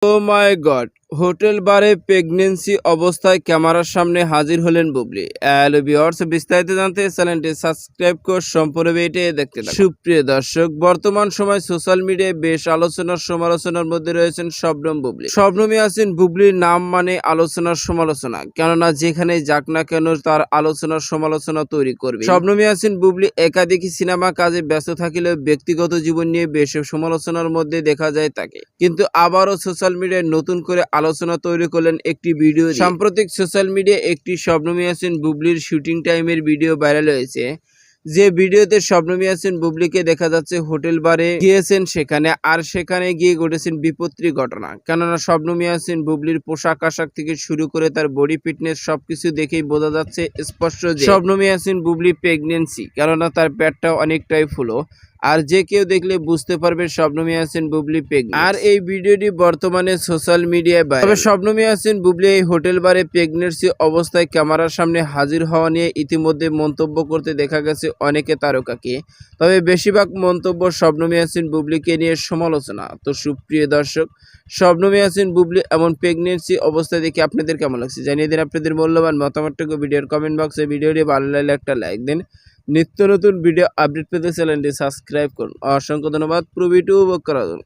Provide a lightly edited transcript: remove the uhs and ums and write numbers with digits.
ও মাই god! Hotel বারে pregnancy অবস্থায় ক্যামেরার সামনে হাজির হলেন বুবলি। হ্যালো ভিউয়ার্স, বিস্তারিত জানতে চ্যানেলটি সাবস্ক্রাইব করে সম্পূর্ণ ভিডিওটি দেখতে থাকুন। সুপ্রিয় দর্শক, বর্তমান সময় সোশ্যাল মিডিয়ায় বেশ আলোচনার সমালোচনার মধ্যে রয়েছেন শবনম বুবলি। শবনম ইয়াসিন বুবলির নাম মানে আলোচনার সমালোচনা, কেননা যেখানে যাক না কেন তার আলোচনার সমালোচনা তৈরি করবে। শবনম ইয়াসিন বুবলি একাধিক সিনেমা কাজে ব্যস্ত থাকলেও ব্যক্তিগত জীবন নিয়ে বেশ সমালোচনার মধ্যে দেখা যায় তাকে। কিন্তু আবারও সোশ্যাল মিডিয়ায় নতুন করে আলোচনা তৈরি করলেন একটি ভিডিও। সাম্প্রতিক সোশ্যাল মিডিয়ায় একটি শবনম ইয়াসিন বুবলির শুটিং টাইমের ভিডিও ভাইরাল হয়েছে। যে ভিডিওতে শবনম ইয়াসিন বুবলিকে দেখা যাচ্ছে হোটেল বারে গিয়েছেন, সেখানে গিয়ে ঘটেছেন বিপত্তি ঘটনা। কেননা শবনম ইয়াসিন বুবলির পোশাক আশাক থেকে শুরু করে তার বডি ফিটনেস সবকিছু দেখেই বোঝা যাচ্ছে স্পষ্ট যে শবনম ইয়াসিন বুবলি প্রেগন্যান্সি, কেননা তার পেটটা অনেকটাই ফুলো। আর যে কেউ দেখলে বুঝতে পারবে শবনম ইয়াসিন বুবলি প্রেগন্যান্ট। আর এই ভিডিওটি বর্তমানে সোশ্যাল মিডিয়ায় ভাইরাল। তবে শবনম ইয়াসিন বুবলি এই হোটেল বারে প্রেগন্যান্সি অবস্থায় ক্যামেরার সামনে হাজির হওয়া নিয়ে ইতিমধ্যে মন্তব্য করতে দেখা গেছে অনেকে তারকাকে। তবে বেশিরভাগ মন্তব্য শবনম ইয়াসিন বুবলিকে নিয়ে সমালোচনা। তো সুপ্রিয় দর্শক, শবনম ইয়াসিন বুবলি এমন প্রেগন্যান্সি অবস্থায় দেখে আপনাদের কেমন লাগছে জানিয়ে দিন আপনাদের মূল্যবান মতামতটুকু ভিডিওর কমেন্ট বক্সে। ভিডিওটি ভালো লাগলে একটা লাইক দিন। নিত্য নতুন ভিডিও আপডেট পেতে চ্যানেলটি সাবস্ক্রাইব করুন। অসংখ্য ধন্যবাদ পুরো ভিডিও উপভোগ করার জন্য।